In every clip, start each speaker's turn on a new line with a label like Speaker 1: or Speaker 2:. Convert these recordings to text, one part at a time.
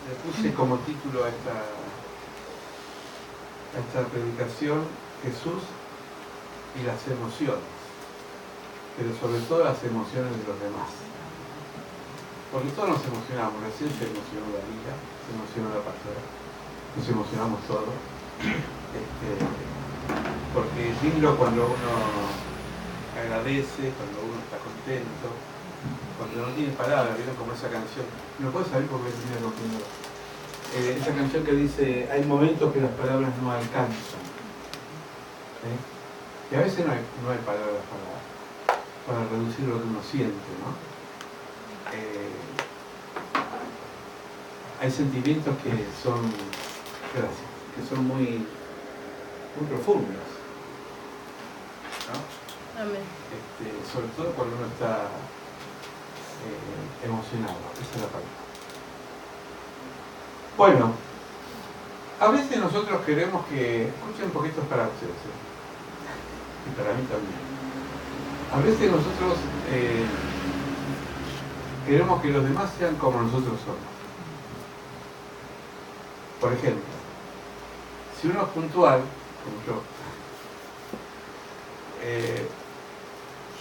Speaker 1: Le puse como título a esta predicación Jesús y las emociones, pero sobre todo las emociones de los demás. Porque todos nos emocionamos, recién se emocionó Daría, se emocionó la pastora, nos emocionamos todos. Porque es lindo cuando uno agradece, cuando uno está contento, cuando no tiene palabras, ¿vieron? Como esa canción. ¿No puedes saber por qué termina rompiendo? Esa canción que dice, hay momentos que las palabras no alcanzan. Y a veces no hay palabras para reducir lo que uno siente, ¿no? Hay sentimientos que son, gracias, que son muy profundos, ¿no?
Speaker 2: Amén.
Speaker 1: Sobre todo cuando uno está emocionado, esa es la palabra. Bueno, a veces nosotros queremos que, escuchen un poquito para ustedes, y para mí también. A veces nosotros queremos que los demás sean como nosotros somos. Por ejemplo, si uno es puntual, como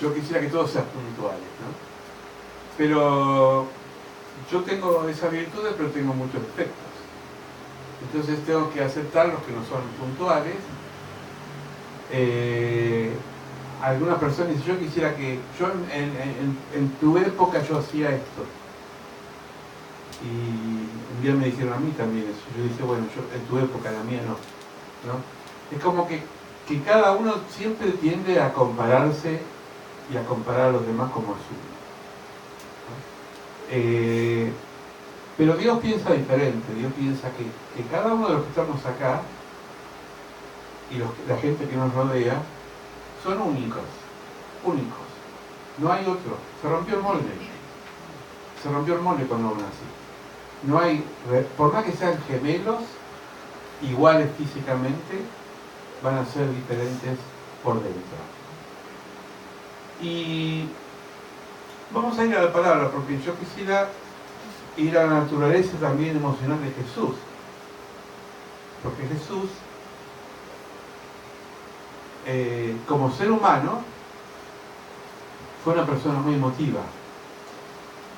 Speaker 1: yo quisiera que todos sean puntuales, ¿no? Pero yo tengo esas virtudes, pero tengo muchos defectos. Entonces tengo que aceptar los que no son puntuales. Algunas personas dicen, yo quisiera que, yo en tu época yo hacía esto. Y un día me dijeron a mí también eso. Yo dije, bueno, yo en tu época, la mía no. Es como que cada uno siempre tiende a compararse y a comparar a los demás como a suyo. Pero Dios piensa diferente. Dios piensa que cada uno de los que estamos acá y la gente que nos rodea son únicos. No hay otro. Se rompió el molde. Se rompió el molde cuando uno así. No hay, por más que sean gemelos, iguales físicamente, van a ser diferentes por dentro. Y vamos a ir a la palabra, porque yo quisiera ir a la naturaleza también emocional de Jesús. Porque Jesús, como ser humano, fue una persona muy emotiva.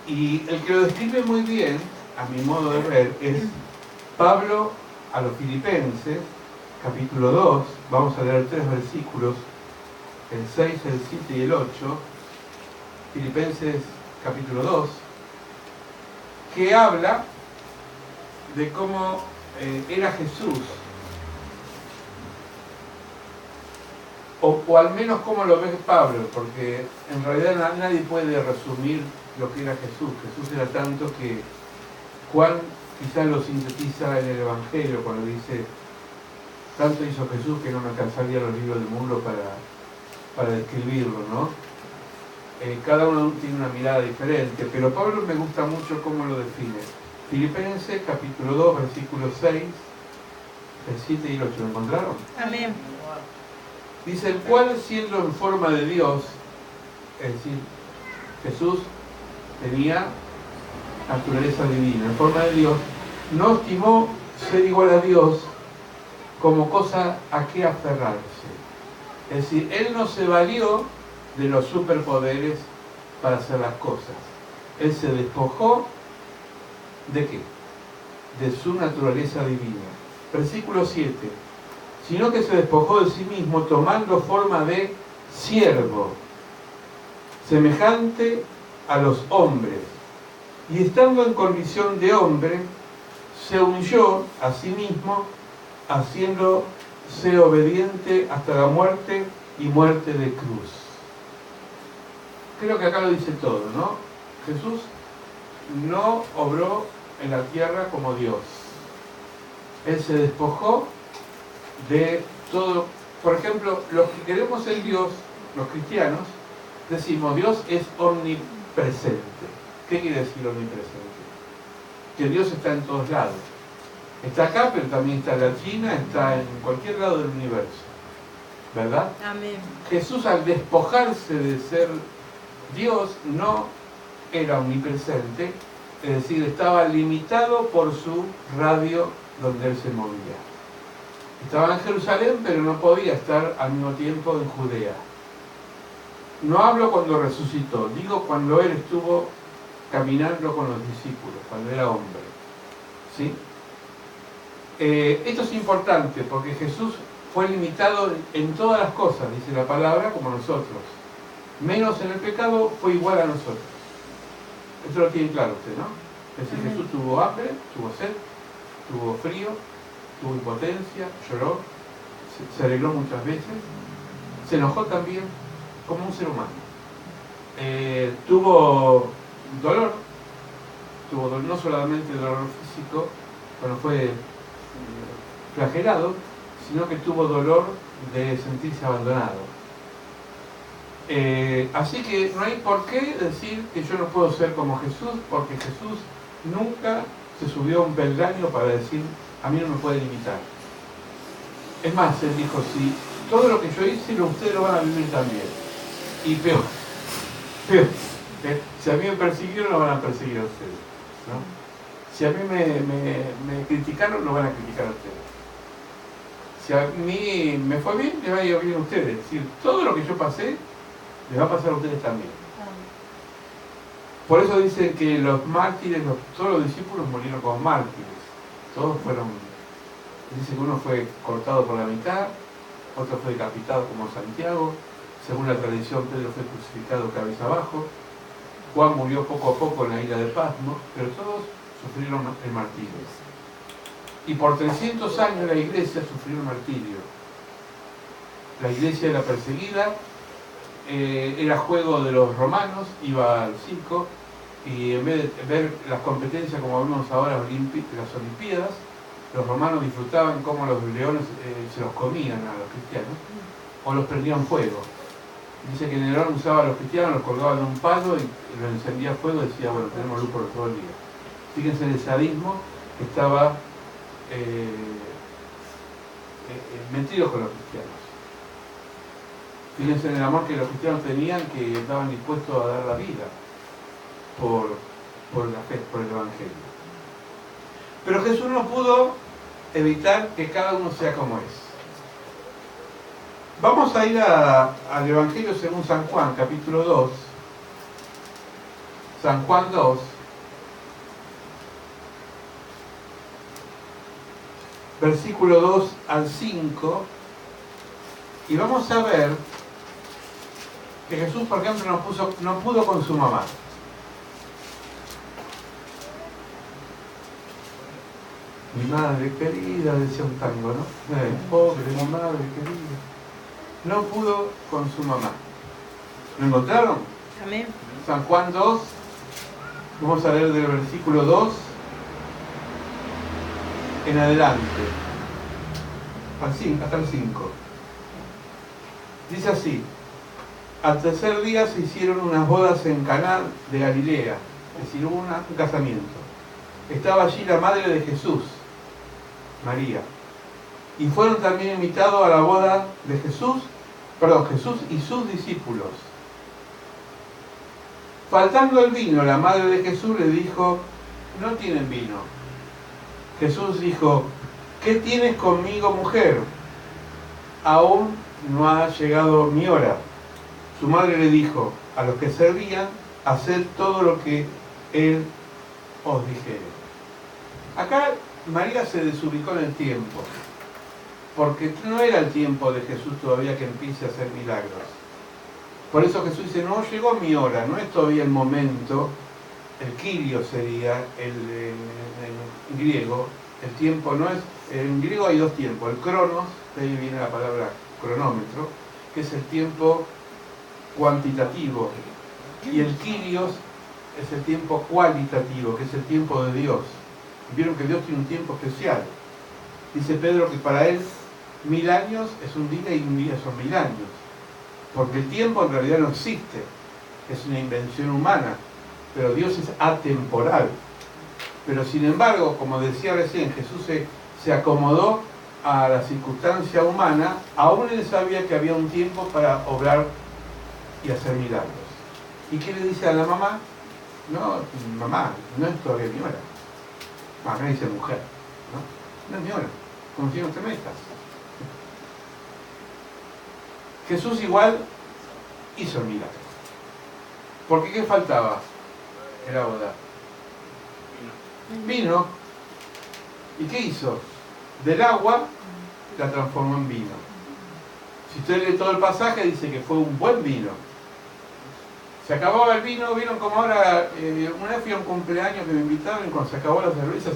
Speaker 1: Y el que lo describe muy bien, a mi modo de ver, es Pablo a los Filipenses, capítulo 2, vamos a leer 3 versículos, el 6, el 7 y el 8, Filipenses capítulo 2, que habla de cómo era Jesús, o al menos cómo lo ve Pablo, porque en realidad nadie puede resumir lo que era Jesús. Jesús era tanto que Juan quizás lo sintetiza en el Evangelio cuando dice, tanto hizo Jesús que no me alcanzaría los libros del mundo para describirlo, ¿no? Cada uno tiene una mirada diferente, pero Pablo me gusta mucho cómo lo define. Filipenses capítulo 2, versículos 6, el 7 y el 8, ¿lo encontraron?
Speaker 2: Amén.
Speaker 1: Dice, el cual siendo en forma de Dios, es decir, Jesús tenía naturaleza divina, en forma de Dios, no estimó ser igual a Dios como cosa a que aferrarse. Es decir, Él no se valió de los superpoderes para hacer las cosas. Él se despojó ¿de qué? De su naturaleza divina. Versículo 7. Sino que se despojó de sí mismo tomando forma de siervo, semejante a los hombres. Y estando en condición de hombre, se humilló a sí mismo, haciéndose obediente hasta la muerte y muerte de cruz. Creo que acá lo dice todo, ¿no? Jesús no obró en la tierra como Dios. Él se despojó de todo. Por ejemplo, los que queremos ser Dios, los cristianos, decimos Dios es omnipresente. ¿Qué quiere decir omnipresente? Que Dios está en todos lados. Está acá, pero también está en la China, está en cualquier lado del universo. ¿Verdad?
Speaker 2: Amén.
Speaker 1: Jesús, al despojarse de ser Dios, no era omnipresente, Es decir, estaba limitado por su radio donde él se movía. Estaba en Jerusalén, pero no podía estar al mismo tiempo en Judea. No hablo cuando resucitó, digo cuando él estuvo caminando con los discípulos, cuando era hombre. ¿Sí? Esto es importante porque Jesús fue limitado en todas las cosas, dice la palabra, como nosotros. Menos en el pecado, fue igual a nosotros. Esto lo tiene claro usted, ¿no? Es decir, Jesús tuvo hambre, tuvo sed, tuvo frío, tuvo impotencia, lloró, se alegró muchas veces, se enojó también, como un ser humano. Tuvo dolor, no solamente dolor físico, cuando fue flagelado, sino que tuvo dolor de sentirse abandonado. Así que no hay por qué decir que yo no puedo ser como Jesús, porque Jesús nunca se subió a un peldaño para decir, a mí no me puede limitar. Es más, él dijo, si todo lo que yo hice, ustedes lo van a vivir también. Y peor, si a mí me persiguieron, lo van a perseguir a ustedes, ¿no? Si a mí me criticaron, lo van a criticar a ustedes. Si a mí me fue bien, les va a ir bien a ustedes. Es decir, todo lo que yo pasé, les va a pasar a ustedes también. Por eso dicen que los mártires, todos los discípulos murieron como mártires. Todos fueron, dice que uno fue cortado por la mitad, otro fue decapitado como Santiago, según la tradición Pedro fue crucificado cabeza abajo, Juan murió poco a poco en la isla de Patmos, pero todos sufrieron el martirio. Y por 300 años la iglesia sufrió el martirio. La iglesia era perseguida, era juego de los romanos, iba al circo, y en vez de ver las competencias como vemos ahora, las Olimpiadas, los romanos disfrutaban cómo los leones se los comían a los cristianos, o los prendían fuego. Dice que Nerón usaba a los cristianos, los colgaba en un palo y los encendía fuego y decía, bueno, tenemos luz por todo el día. Fíjense en el sadismo que estaba metido con los cristianos. Fíjense en el amor que los cristianos tenían, que estaban dispuestos a dar la vida por la fe, por el Evangelio. Pero Jesús no pudo evitar que cada uno sea como es. Vamos a ir al Evangelio según San Juan, capítulo 2. San Juan 2. Versículo 2 al 5. Y vamos a ver que Jesús, por ejemplo, no pudo con su mamá. Mi madre querida, decía un tango, ¿no? Pobre, mi madre querida. No pudo con su mamá. ¿Lo encontraron?
Speaker 2: Amén.
Speaker 1: San Juan 2. Vamos a leer del versículo 2 en adelante. Hasta el 5. Dice así. Al tercer día se hicieron unas bodas en Caná de Galilea, es decir, hubo un casamiento. Estaba allí la madre de Jesús, María, y fueron también invitados a la boda de Jesús y sus discípulos. Faltando el vino, la madre de Jesús le dijo, no tienen vino. Jesús dijo, ¿qué tienes conmigo, mujer? Aún no ha llegado mi hora. Su madre le dijo, a los que servían, haced todo lo que él os dijere. Acá María se desubicó en el tiempo, porque no era el tiempo de Jesús todavía que empiece a hacer milagros. Por eso Jesús dice, no llegó mi hora, no es todavía el momento, el Kyrios sería en griego, el tiempo no es, en griego hay dos tiempos, el cronos, de ahí viene la palabra cronómetro, que es el tiempo cuantitativo, y el Kyrios es el tiempo cualitativo, que es el tiempo de Dios. Vieron que Dios tiene un tiempo especial. Dice Pedro que para él 1000 años es un día y un día son 1000 años, porque el tiempo en realidad no existe, es una invención humana, pero Dios es atemporal. Pero sin embargo, como decía recién, Jesús se acomodó a la circunstancia humana, aún él sabía que había un tiempo para obrar y hacer milagros. ¿Y qué le dice a la mamá? No, mamá, no es todavía mi hora. Acá dice mujer, ¿no? No es mi hora, como si no te metas. Jesús igual hizo el milagro. ¿Por qué faltaba en la boda? Vino. ¿Y qué hizo? Del agua la transformó en vino. Si usted lee todo el pasaje, dice que fue un buen vino. Se acababa el vino, vieron como ahora, una vez fui a un cumpleaños que me invitaron y cuando se acabó la cerveza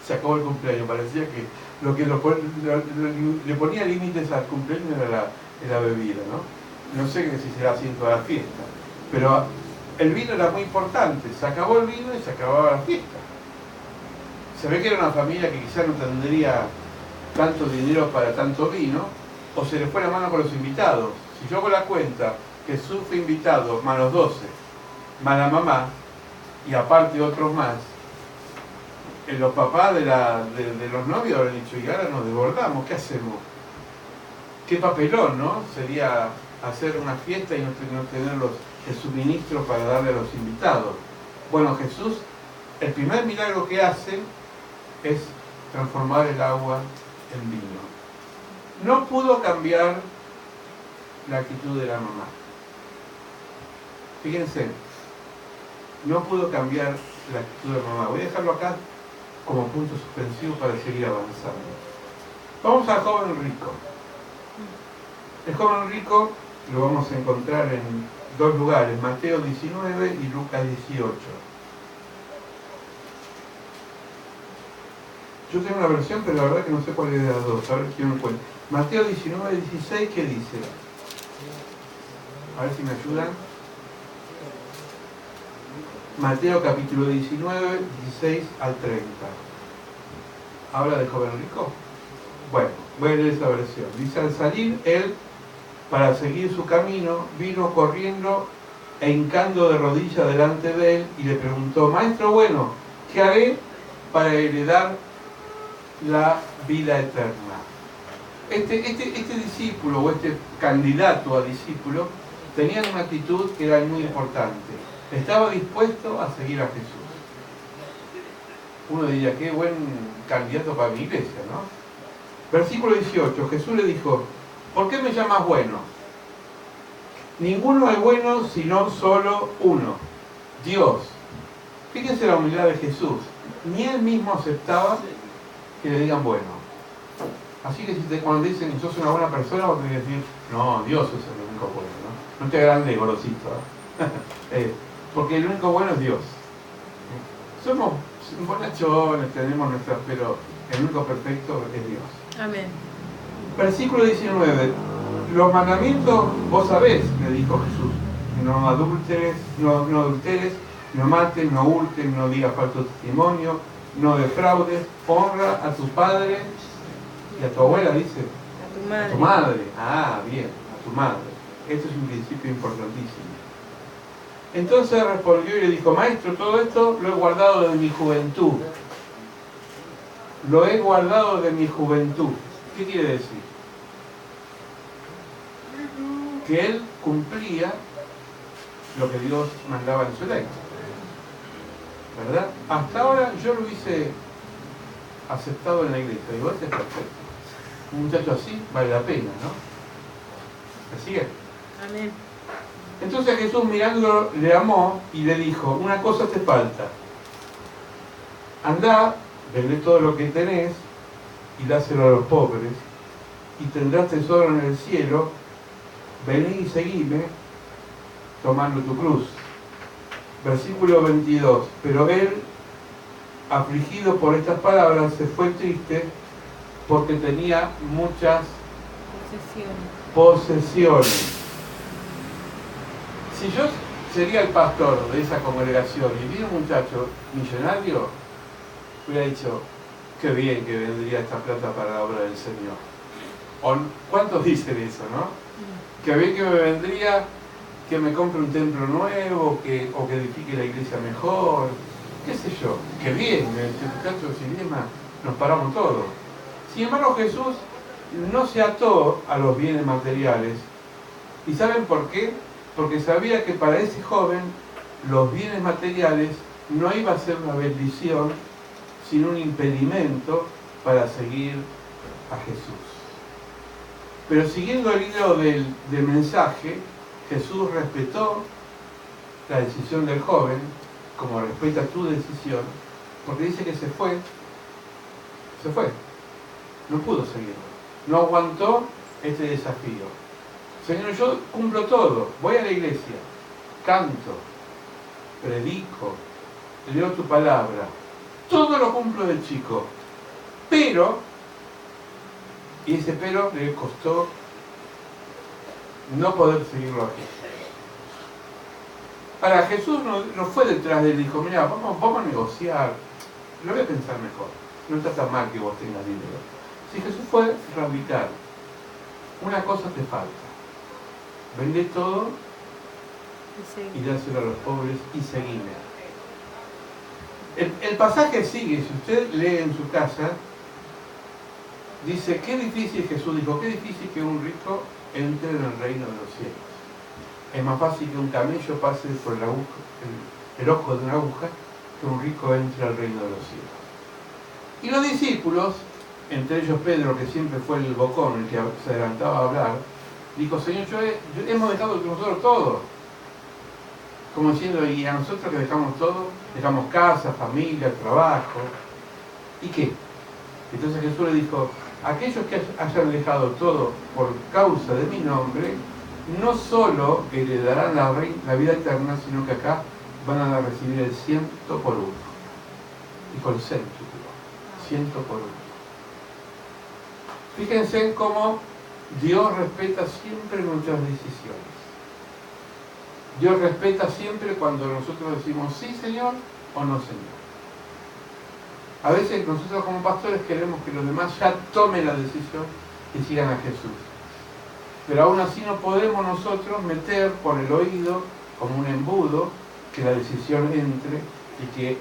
Speaker 1: se acabó el cumpleaños. Parecía que lo que le ponía límites al cumpleaños era la bebida, ¿no? No sé si será así en toda la fiesta, pero el vino era muy importante. Se acabó el vino y se acababa la fiesta. Se ve que era una familia que quizás no tendría tanto dinero para tanto vino, o se le fue la mano con los invitados. Si yo hago la cuenta, Jesús fue invitado, más los 12, más la mamá, y aparte otros más, los papás de los novios habrán dicho, y ahora nos desbordamos, ¿qué hacemos? Qué papelón, ¿no? Sería hacer una fiesta y no tener el suministro para darle a los invitados. Bueno, Jesús, el primer milagro que hace es transformar el agua en vino. No pudo cambiar la actitud de la mamá. Fíjense, no pudo cambiar la actitud de la mamá. Voy a dejarlo acá como punto suspensivo para seguir avanzando. Vamos al joven rico. El joven rico lo vamos a encontrar en dos lugares, Mateo 19 y Lucas 18. Yo tengo una versión, pero la verdad que no sé cuál es de las dos. A ver si me encuentro. Mateo 19, 16, ¿qué dice? A ver si me ayudan. Mateo capítulo 19, 16 al 30. ¿Habla del joven rico? Bueno, voy a leer esa versión. Dice, al salir él, para seguir su camino, vino corriendo e hincando de rodillas delante de él y le preguntó, Maestro bueno, ¿qué haré para heredar la vida eterna? Este discípulo o este candidato a discípulo tenía una actitud que era muy importante. Estaba dispuesto a seguir a Jesús. Uno diría, qué buen candidato para mi iglesia, ¿no? Versículo 18, Jesús le dijo, ¿por qué me llamas bueno? Ninguno es bueno sino solo uno, Dios. Fíjense la humildad de Jesús. Ni él mismo aceptaba que le digan bueno. Así que cuando dicen, sos una buena persona, vos tenés que decir, no, Dios es el único bueno, ¿no? No te agrandes, gorosito, ¿eh? Porque el único bueno es Dios. Somos bonachones, tenemos nuestras, pero el único perfecto es Dios.
Speaker 2: Amén.
Speaker 1: Versículo 19. Los mandamientos, vos sabés, le dijo Jesús. No adulteres, no mates, no hurtes, no digas falso testimonio, no defraudes, honra a tu padre y a tu abuela, dice.
Speaker 2: A tu madre.
Speaker 1: A tu madre. Ah, bien, a tu madre. Esto es un principio importantísimo. Entonces respondió y le dijo, Maestro, todo esto lo he guardado de mi juventud. Lo he guardado de mi juventud. ¿Qué quiere decir? Que él cumplía lo que Dios mandaba en su ley. ¿Verdad? Hasta ahora yo lo hubiese aceptado en la iglesia. Digo, este es perfecto. Un muchacho así vale la pena, ¿no? ¿Me sigue?
Speaker 2: Amén.
Speaker 1: Entonces Jesús mirándolo le amó y le dijo, una cosa te falta. Andá, vende todo lo que tenés y dáselo a los pobres y tendrás tesoro en el cielo. Vení y seguime tomando tu cruz. Versículo 22. Pero él, afligido por estas palabras, se fue triste porque tenía muchas posesiones. Si yo sería el pastor de esa congregación y vi un muchacho millonario, hubiera dicho, qué bien que vendría esta plata para la obra del Señor. ¿Cuántos dicen eso, no? Que bien que me vendría, que me compre un templo nuevo, o que edifique la iglesia mejor, qué sé yo, qué bien, este muchacho sin lema, nos paramos todos. Sin embargo, Jesús no se ató a los bienes materiales. ¿Y saben por qué? Porque sabía que para ese joven los bienes materiales no iba a ser una bendición, sino un impedimento para seguir a Jesús. Pero siguiendo el hilo del mensaje, Jesús respetó la decisión del joven, como respeta tu decisión, porque dice que se fue, no pudo seguirlo, no aguantó este desafío. Señor, yo cumplo todo, voy a la iglesia, canto, predico, leo tu palabra, todo lo cumplo de chico, pero, y ese pero le costó no poder seguirlo a Jesús. Ahora, Jesús no fue detrás de él y dijo, mira, vamos a negociar, lo voy a pensar mejor, no está tan mal que vos tengas dinero. Si Jesús fue radical, una cosa te falta, vende todo y dáselo a los pobres y seguime. El pasaje sigue, si usted lee en su casa, dice, qué difícil, Jesús dijo, qué difícil que un rico entre en el reino de los cielos. Es más fácil que un camello pase por el ojo de una aguja que un rico entre al reino de los cielos. Y los discípulos, entre ellos Pedro, que siempre fue el bocón, el que se adelantaba a hablar, dijo, Señor, hemos dejado nosotros todo. Como diciendo, y a nosotros que dejamos todo, dejamos casa, familia, trabajo. ¿Y qué? Entonces Jesús le dijo, aquellos que hayan dejado todo por causa de mi nombre, no solo heredarán la vida eterna, sino que acá van a recibir el 100 por 1. Dijo el céntuplo, 100 por 1. Fíjense en cómo Dios respeta siempre nuestras decisiones. Dios respeta siempre cuando nosotros decimos sí, Señor, o no, Señor. A veces nosotros como pastores queremos que los demás ya tomen la decisión y sigan a Jesús. Pero aún así no podemos nosotros meter por el oído, como un embudo, que la decisión entre y que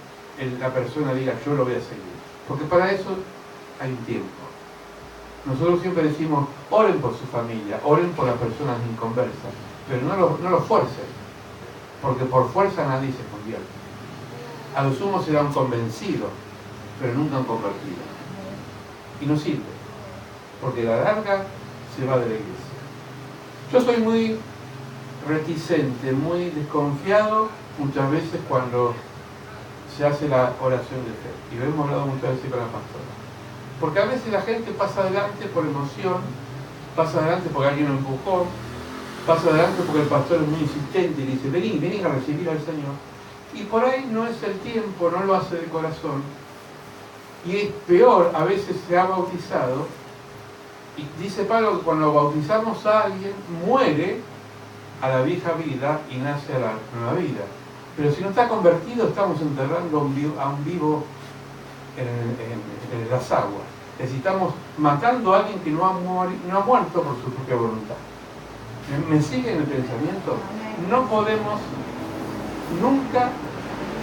Speaker 1: la persona diga yo lo voy a seguir. Porque para eso hay un tiempo. Nosotros siempre decimos, oren por su familia, oren por las personas inconversas, pero no lo fuercen, porque por fuerza nadie se convierte. A lo sumo será un convencido, pero nunca un convertido. Y no sirve, porque a la larga se va de la iglesia. Yo soy muy reticente, muy desconfiado muchas veces cuando se hace la oración de fe. Y lo hemos hablado muchas veces con la pastora. Porque a veces la gente pasa adelante por emoción, pasa adelante porque alguien lo empujó, pasa adelante porque el pastor es muy insistente y dice, vení a recibir al Señor. Y por ahí no es el tiempo, no lo hace de corazón. Y es peor, a veces se ha bautizado, y dice Pablo que cuando bautizamos a alguien, muere a la vieja vida y nace a la nueva vida. Pero si no está convertido, estamos enterrando a un vivo en las aguas. Necesitamos matando a alguien que no ha muerto por su propia voluntad. ¿Me sigue en el pensamiento? No podemos nunca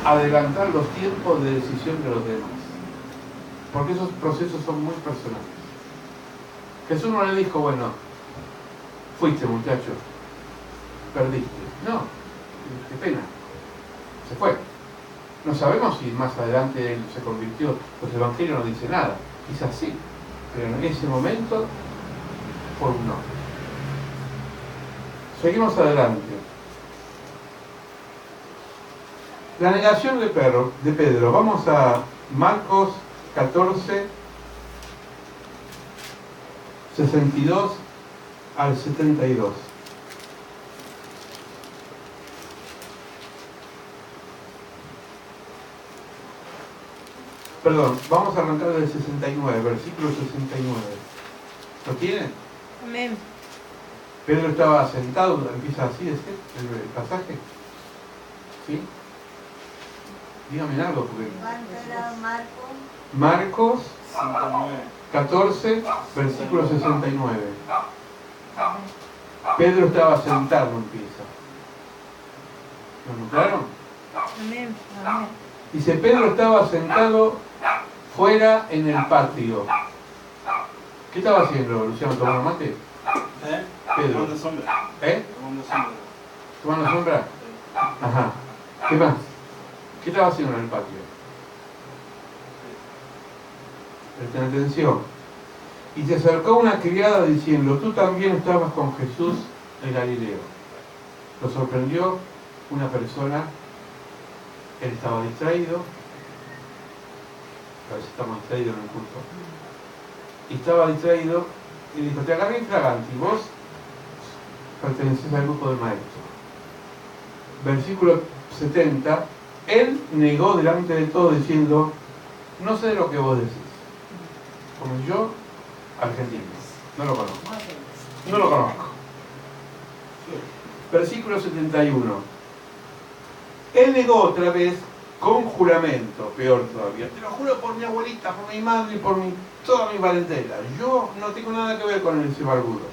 Speaker 1: adelantar los tiempos de decisión de los demás, porque esos procesos son muy personales. Jesús no le dijo, bueno, fuiste muchacho, perdiste. No, qué pena, se fue. No sabemos si más adelante él se convirtió, los evangelios no dicen nada, quizás sí, pero en ese momento fue un no. Seguimos adelante. La negación de Pedro. Vamos a Marcos 14, 62 al 72. Perdón, vamos a arrancar del 69, versículo 69. ¿Lo tienen?
Speaker 2: Amén.
Speaker 1: Pedro estaba sentado, empieza así el pasaje. ¿Sí? Dígame algo, porque...
Speaker 3: ¿Cuánto era
Speaker 1: Marcos 14, versículo 69. Pedro estaba sentado, empieza. ¿Lo notaron?
Speaker 2: Amén. Amén.
Speaker 1: Dice, Pedro estaba sentado fuera en el patio. ¿Qué estaba haciendo, Luciano? ¿Tomando mate? Pedro.
Speaker 4: Tomando sombra.
Speaker 1: ¿Eh?
Speaker 4: Tomando sombra.
Speaker 1: ¿Tomando sombra? Ajá. ¿Qué más? ¿Qué estaba haciendo en el patio? Presten atención. Y se acercó una criada diciendo, tú también estabas con Jesús el Galileo. Lo sorprendió una persona, él estaba distraído, a veces estamos distraídos en el culto, y estaba distraído y dijo, te agarré infragante y vos perteneces al grupo del maestro. Versículo 70, él negó delante de todos diciendo, no sé lo que vos decís. Como yo, argentino, no lo conozco. No lo conozco. Versículo 71. Él negó otra vez con juramento, peor todavía. Te lo juro por mi abuelita, por mi madre y por toda mi parentela. Yo no tengo nada que ver con ese barbudo.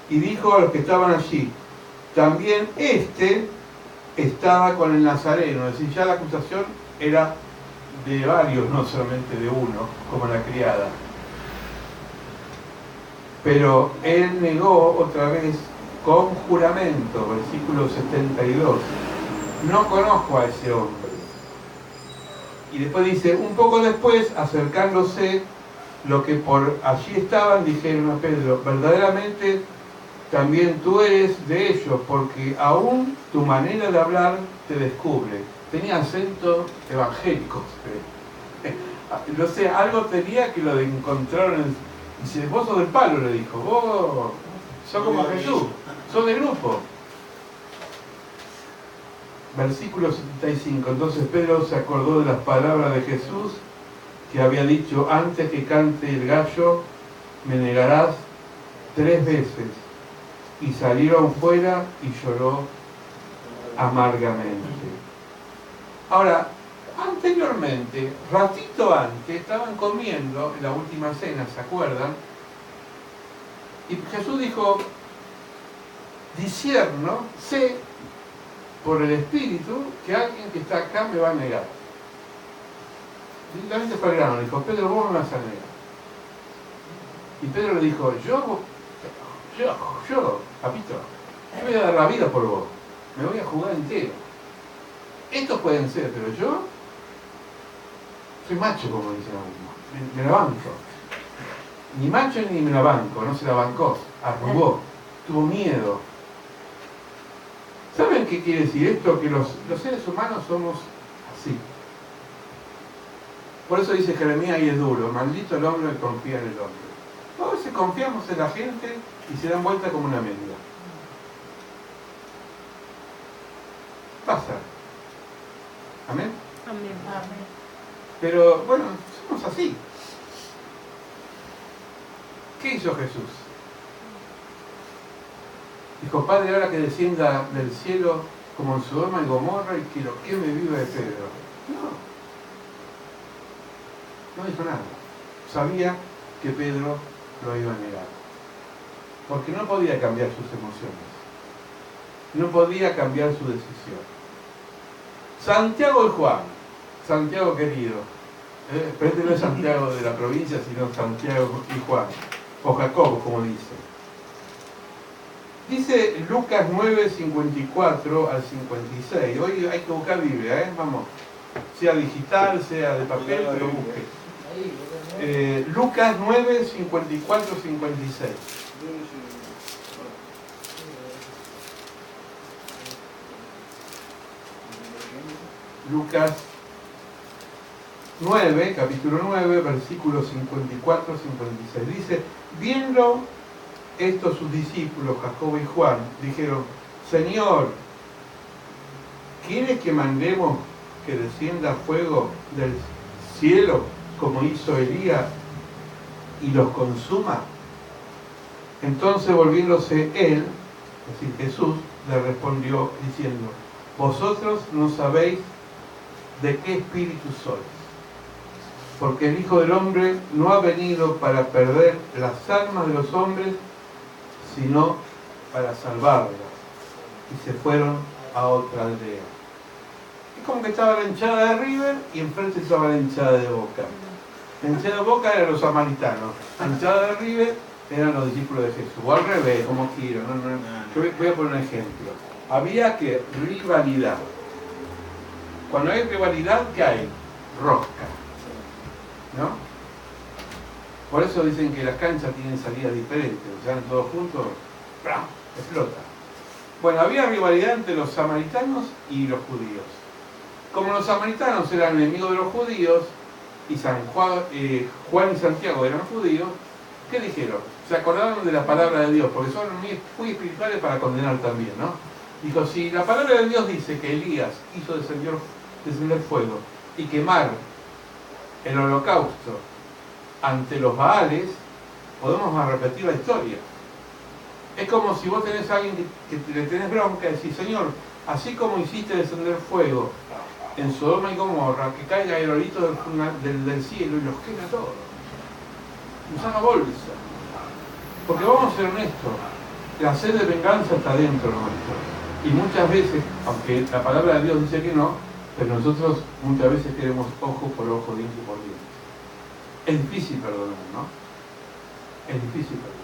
Speaker 1: Y dijo a los que estaban allí, también este estaba con el Nazareno. Es decir, ya la acusación era de varios, no solamente de uno, como la criada. Pero él negó otra vez con juramento, versículo 72. No conozco a ese hombre. Y después dice, un poco después, acercándose, los que por allí estaban dijeron a Pedro, verdaderamente también tú eres de ellos, porque aún tu manera de hablar te descubre. Tenía acento evangélico. No sé, algo tenía que lo encontraron. Dice, vos sos del palo, le dijo. Vos sos como Jesús, sos de grupo. Versículo 75. Entonces Pedro se acordó de las palabras de Jesús que había dicho, antes que cante el gallo, me negarás 3 veces. Y salieron fuera y lloró amargamente. Ahora, anteriormente, ratito antes, estaban comiendo en la última cena, ¿se acuerdan? Y Jesús dijo, discierno, sé por el Espíritu que alguien que está acá me va a negar. Directamente fue al grano, le dijo, Pedro, vos me vas a negar. Y Pedro le dijo, yo, papito, yo voy a dar la vida por vos, me voy a jugar entero. Estos pueden ser, pero yo soy macho, como dicen algunos, me la banco. Ni macho ni me la banco, no se la bancó, arrugó, tuvo miedo. ¿Saben qué quiere decir esto? Que los seres humanos somos así. Por eso dice Jeremías y es duro, maldito el hombre que confía en el hombre. A veces confiamos en la gente y se dan vuelta como una media. Pasa. ¿Amén?
Speaker 2: Amén. Amén.
Speaker 1: Pero bueno, somos así. ¿Qué hizo Jesús? Dijo, Padre, ahora que descienda del cielo como en Sodoma y Gomorra y que lo queme viva de Pedro. No dijo nada. Sabía que Pedro lo iba a negar. Porque no podía cambiar sus emociones. No podía cambiar su decisión. Santiago y Juan, Santiago querido, pero este no es Santiago de la provincia, sino Santiago y Juan, o Jacobo, como dice. Dice Lucas 9, 54 al 56. Hoy hay que buscar Biblia, vamos, sea digital, sea de papel, pero busque. Lucas 9, 54, 56. Lucas 9, capítulo 9, versículos 54, 56. Dice, viendo esto sus discípulos, Jacobo y Juan, dijeron, Señor, ¿quieres que mandemos que descienda fuego del cielo como hizo Elías y los consuma? Entonces volviéndose él, es decir, Jesús, le respondió diciendo, vosotros no sabéis de qué espíritu sois, porque el Hijo del Hombre no ha venido para perder las almas de los hombres, sino para salvarlas. Y se fueron a otra aldea. Es como que estaba la hinchada de River y enfrente estaba la hinchada de Boca. La hinchada de Boca eran los samaritanos, la hinchada de River eran los discípulos de Jesús. O al revés, como quiero. Yo voy a poner un ejemplo. Había que rivalidad. Cuando hay rivalidad, ¿qué hay? Rosca, ¿no? Por eso dicen que las canchas tienen salidas diferentes, o sea, todos juntos, ¡pram!, explota. Bueno, había rivalidad entre los samaritanos y los judíos. Como los samaritanos eran enemigos de los judíos y Juan y Santiago eran judíos, ¿qué dijeron? Se acordaron de la palabra de Dios, porque son muy espirituales para condenar también, ¿no? Dijo, si la palabra de Dios dice que Elías hizo descender fuego y quemar el holocausto ante los Baales, podemos repetir la historia. Es como si vos tenés a alguien que le tenés bronca y decís, Señor, así como hiciste descender fuego en Sodoma y Gomorra, que caiga el orito del cielo y los quema todos. Nos haga bolsa. Porque vamos a ser honestos, la sed de venganza está dentro nuestro. Y muchas veces, aunque la palabra de Dios dice que no, pero nosotros muchas veces queremos ojo por ojo, diente por diente. Es difícil perdonar, ¿no? Es difícil perdonar.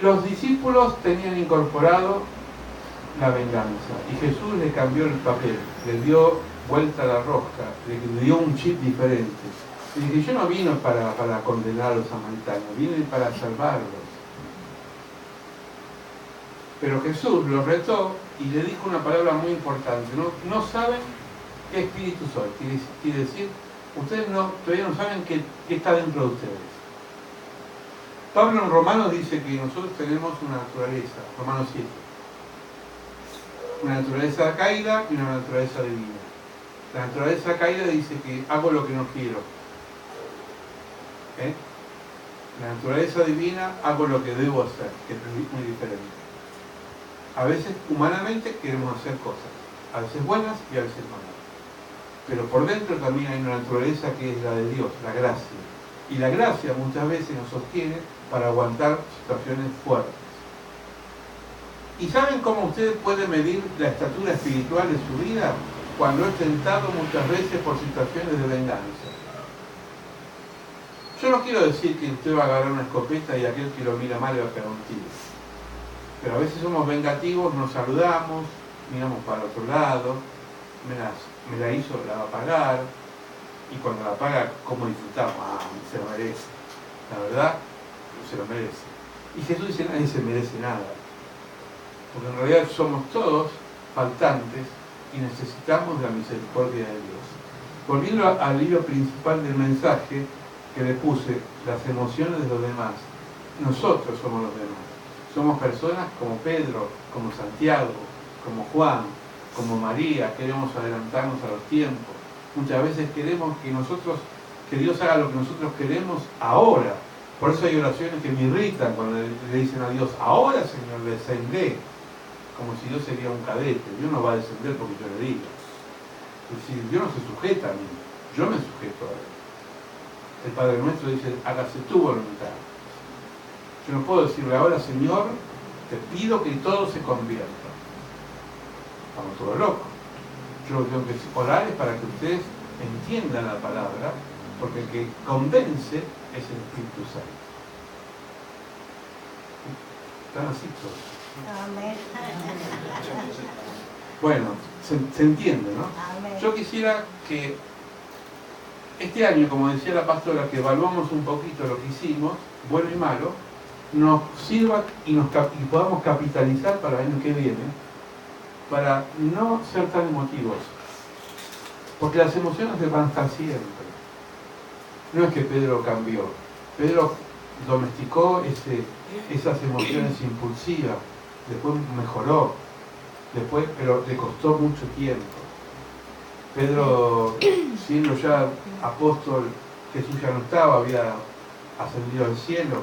Speaker 1: Los discípulos tenían incorporado la venganza y Jesús le cambió el papel, le dio vuelta a la rosca, le dio un chip diferente. Y dije, yo no vine para condenar a los samaritanos, vine para salvarlos. Pero Jesús los retó y le dijo una palabra muy importante, no saben qué espíritu soy, quiere decir, ustedes todavía no saben qué está dentro de ustedes. Pablo en Romanos dice que nosotros tenemos una naturaleza, Romanos 7, una naturaleza caída y una naturaleza divina. La naturaleza caída dice que hago lo que no quiero. La naturaleza divina, hago lo que debo hacer, que es muy diferente. A veces humanamente queremos hacer cosas, a veces buenas y a veces malas. Pero por dentro también hay una naturaleza que es la de Dios, la gracia. Y la gracia muchas veces nos sostiene para aguantar situaciones fuertes. ¿Y saben cómo usted puede medir la estatura espiritual de su vida? Cuando es tentado muchas veces por situaciones de venganza. Yo no quiero decir que usted va a agarrar una escopeta y aquel que lo mira mal le va a pegar un tiro. Pero a veces somos vengativos, nos saludamos, miramos para el otro lado, me la hizo, la va a pagar, y cuando la paga, ¿cómo disfrutamos? Se lo merece. La verdad, se lo merece. Y Jesús dice, nadie se merece nada. Porque en realidad somos todos faltantes y necesitamos la misericordia de Dios. Volviendo al hilo principal del mensaje que le puse, las emociones de los demás, nosotros somos los demás. Somos personas como Pedro, como Santiago, como Juan, como María, queremos adelantarnos a los tiempos. Muchas veces queremos que Dios haga lo que nosotros queremos ahora. Por eso hay oraciones que me irritan cuando le dicen a Dios, ahora Señor, descendé. Como si Dios sería un cadete. Dios no va a descender porque yo le diga. Es decir, Dios no se sujeta a mí, yo me sujeto a Él. El Padre Nuestro dice, hágase tu voluntad. Yo no puedo decirle ahora, Señor, te pido que todo se convierta. Estamos todos locos. Yo tengo que orar para que ustedes entiendan la palabra, porque el que convence es el Espíritu Santo. Están así todos.
Speaker 2: Amén.
Speaker 1: Bueno, se entiende, ¿no?
Speaker 2: Amén.
Speaker 1: Yo quisiera que este año, como decía la pastora, que evaluamos un poquito lo que hicimos, bueno y malo, nos sirva y podamos capitalizar para el año que viene, para no ser tan emotivos. Porque las emociones van a estar siempre. No es que Pedro cambió. Pedro domesticó esas emociones impulsivas, después mejoró, pero le costó mucho tiempo. Pedro, siendo ya apóstol, Jesús ya no estaba, había ascendido al cielo,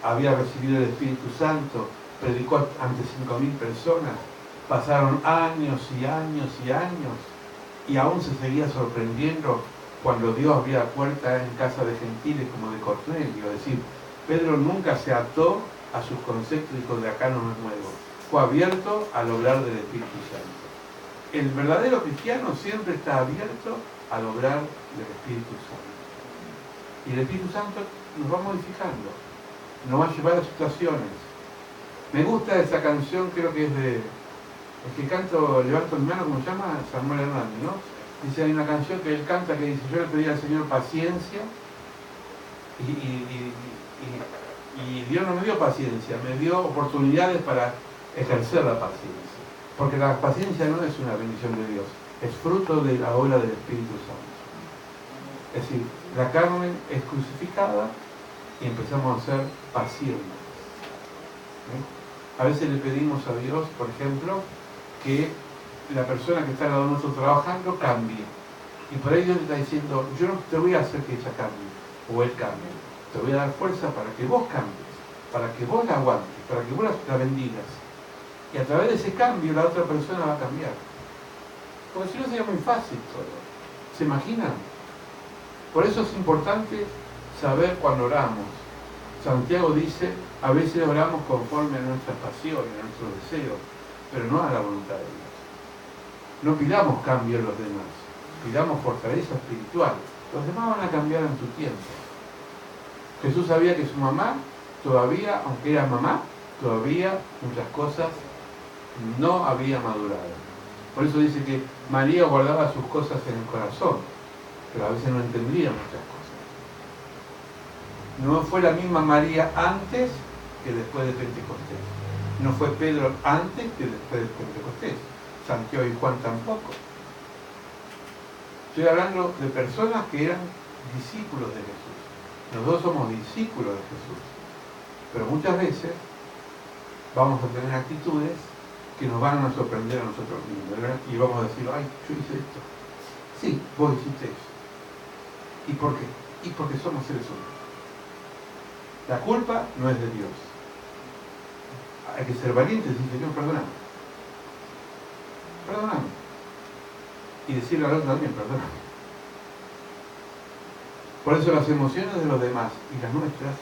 Speaker 1: había recibido el Espíritu Santo, predicó ante 5.000 personas, pasaron años y años y años, y aún se seguía sorprendiendo cuando Dios abría puertas en casa de gentiles como de Cornelio. Es decir, Pedro nunca se ató a sus conceptos y dijo, de acá no me muevo. Fue abierto al obrar del Espíritu Santo. El verdadero cristiano siempre está abierto al obrar del Espíritu Santo. Y el Espíritu Santo nos va modificando, nos va a llevar a situaciones Me gusta esa canción, creo que es de... El que canto, levanto mi mano, ¿cómo se llama? Samuel Hernández, ¿no? Dice, hay una canción que él canta que dice, yo le pedí al Señor paciencia y Dios no me dio paciencia, me dio oportunidades para ejercer la paciencia. Porque la paciencia no es una bendición de Dios, es fruto de la obra del Espíritu Santo. Es decir, la carne es crucificada y empezamos a ser pacientes. A veces le pedimos a Dios, por ejemplo, que la persona que está al lado de nosotros trabajando cambie. Y por ahí Dios le está diciendo, yo no te voy a hacer que ella cambie, o él cambie. Te voy a dar fuerza para que vos cambies, para que vos la aguantes, para que vos la bendigas. Y a través de ese cambio la otra persona va a cambiar. Porque si no sería muy fácil todo. ¿Se imaginan? Por eso es importante saber cuando oramos. Santiago dice, a veces oramos conforme a nuestras pasiones, a nuestros deseos, pero no a la voluntad de Dios. No pidamos cambio en los demás, pidamos fortaleza espiritual. Los demás van a cambiar en su tiempo. Jesús sabía que su mamá todavía, aunque era mamá, todavía muchas cosas no había madurado. Por eso dice que María guardaba sus cosas en el corazón, pero a veces no entendía muchas cosas. No fue la misma María antes que después de Pentecostés. No fue Pedro antes que después de Pentecostés. Santiago y Juan tampoco. Estoy hablando de personas que eran discípulos de Jesús. Nosotros somos discípulos de Jesús. Pero muchas veces vamos a tener actitudes que nos van a sorprender a nosotros mismos, ¿verdad? Y vamos a decir, ay, yo hice esto. Sí, vos hiciste eso. ¿Y por qué? Y porque somos seres humanos. La culpa no es de Dios. Hay que ser valientes y decir, Señor, perdóname. Perdóname. Y decirle al otro también, perdóname. Por eso las emociones de los demás y las nuestras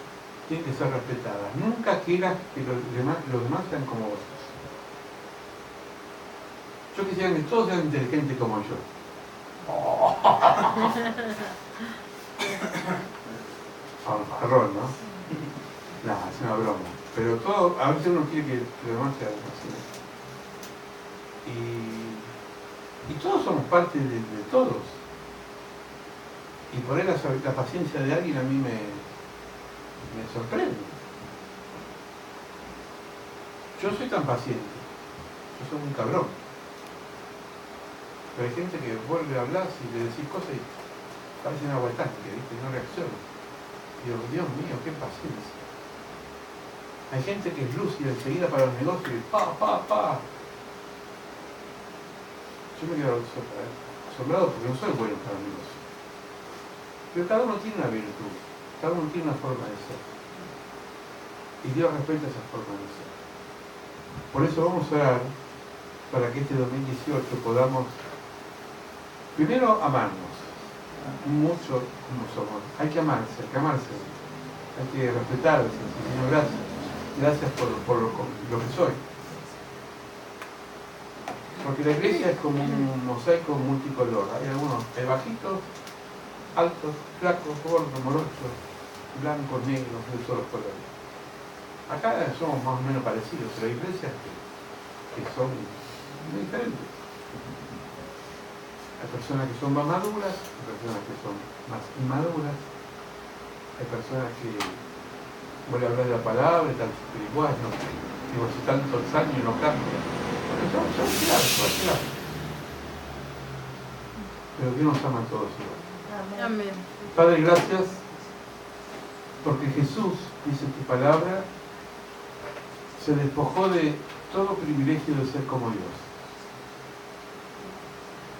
Speaker 1: tienen que ser respetadas. Nunca quieras que los demás sean como vos. Yo quisiera que todos sean inteligentes como yo. Error, ¿no? Nada, es una broma. Pero todo, a veces uno quiere que los demás sean así. Y todos somos parte de todos. Y por ahí la paciencia de alguien a mí me sorprende. Yo soy tan paciente. Yo soy un cabrón. Pero hay gente que vuelve a hablar y le decís cosas y parecen agua estanque, ¿viste? Y no reacciona. Y digo, Dios mío, qué paciencia. Hay gente que es lúcida enseguida para los negocios y pa. Yo me quedo asombrado porque no soy bueno para los negocios. Pero cada uno tiene una virtud, cada uno tiene una forma de ser. Y Dios respeta esa forma de ser. Por eso vamos a orar para que este 2018 podamos, primero, amarnos, mucho como somos. Hay que amarse, hay que respetarse. Señor, gracias por lo que soy. Porque la iglesia es como un mosaico multicolor. Hay algunos bajitos, altos, flacos, gordos, morochos, blancos, negros, de todos los colores. Acá somos más o menos parecidos, pero hay iglesias que son muy diferentes. Hay personas que son más maduras, hay personas que son más inmaduras, hay personas que vuelven a hablar de la palabra, están espirituales, no, digo, hace tantos años no cambian. Son claro. Pero Dios nos ama a todos igual.
Speaker 2: Amén.
Speaker 1: Padre, gracias, porque Jesús, dice tu palabra, se despojó de todo privilegio de ser como Dios.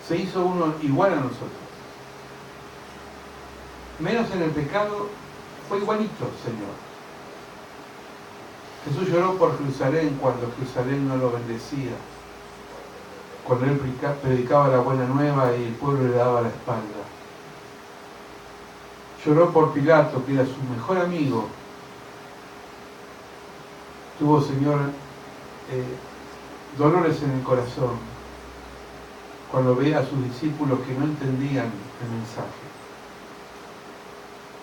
Speaker 1: Se hizo uno igual a nosotros. Menos en el pecado, fue igualito, Señor. Jesús lloró por Jerusalén cuando Jerusalén no lo bendecía. Cuando él predicaba la buena nueva y el pueblo le daba la espalda. Lloró por Pilato, que era su mejor amigo. Tuvo, Señor, dolores en el corazón cuando veía a sus discípulos que no entendían el mensaje.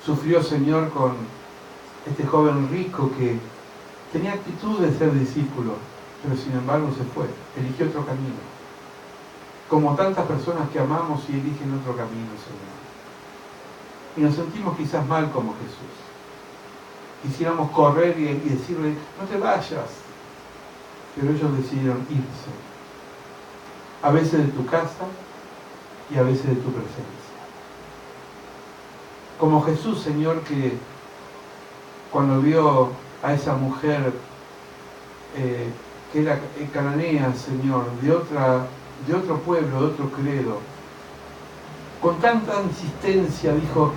Speaker 1: Sufrió, Señor, con este joven rico que tenía actitud de ser discípulo, pero sin embargo se fue, eligió otro camino. Como tantas personas que amamos y eligen otro camino, Señor. Y nos sentimos quizás mal como Jesús. Quisiéramos correr y decirle, no te vayas. Pero ellos decidieron irse. A veces de tu casa y a veces de tu presencia. Como Jesús, Señor, que cuando vio a esa mujer que era cananea, Señor, de otro pueblo, de otro credo, con tanta insistencia dijo,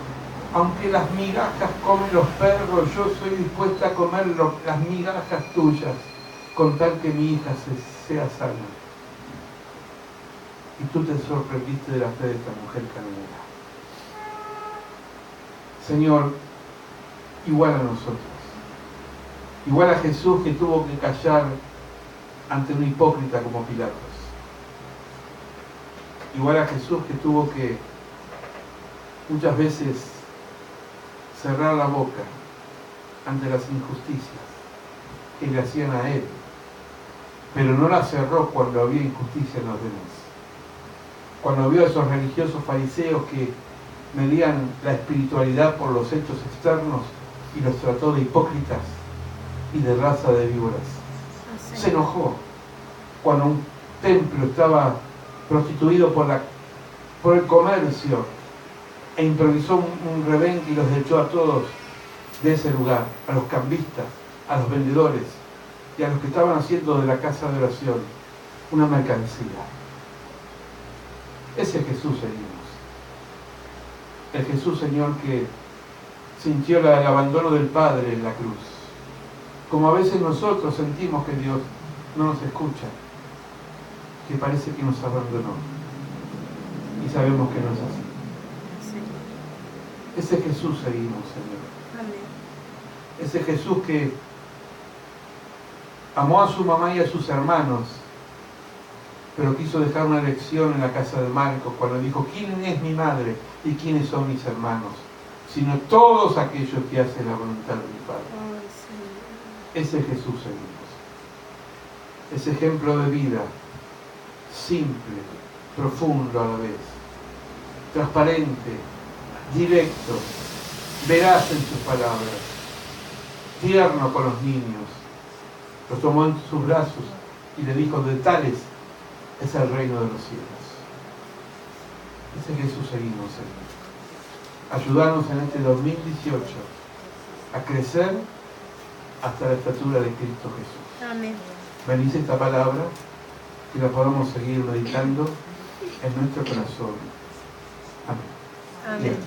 Speaker 1: aunque las migajas comen los perros, yo soy dispuesta a comer las migajas tuyas, con tal que mi hija sea sana. Y tú te sorprendiste de la fe de esta mujer cananea. Señor, igual a nosotros, igual a Jesús que tuvo que callar ante un hipócrita como Pilatos, igual a Jesús que tuvo que muchas veces cerrar la boca ante las injusticias que le hacían a él, pero no la cerró cuando había injusticia en los demás. Cuando vio a esos religiosos fariseos que medían la espiritualidad por los hechos externos y los trató de hipócritas y de raza de víboras. Se enojó cuando un templo estaba prostituido por el comercio e improvisó un rebenque y los echó a todos de ese lugar, a los cambistas, a los vendedores y a los que estaban haciendo de la casa de oración una mercancía. Ese Jesús seguimos. El Jesús, Señor, que sintió el abandono del Padre en la cruz. Como a veces nosotros sentimos que Dios no nos escucha, que parece que nos abandonó. Y sabemos que no es así. Ese Jesús seguimos, Señor.
Speaker 2: Amén.
Speaker 1: Ese Jesús que amó a su mamá y a sus hermanos, pero quiso dejar una lección en la casa de Marcos cuando dijo, ¿quién es mi madre y quiénes son mis hermanos? Sino todos aquellos que hacen la voluntad de mi Padre. Ese Jesús seguimos. Ese ejemplo de vida, simple, profundo a la vez, transparente, directo, veraz en sus palabras, tierno con los niños. Los tomó en sus brazos y le dijo, de tales es el reino de los cielos. Ese Jesús seguimos, Señor. Ayúdanos en este 2018 a crecer hasta la estatura de Cristo Jesús.
Speaker 2: Amén.
Speaker 1: Bendice esta palabra, que la podamos seguir meditando en nuestro corazón. Amén.
Speaker 2: Amén.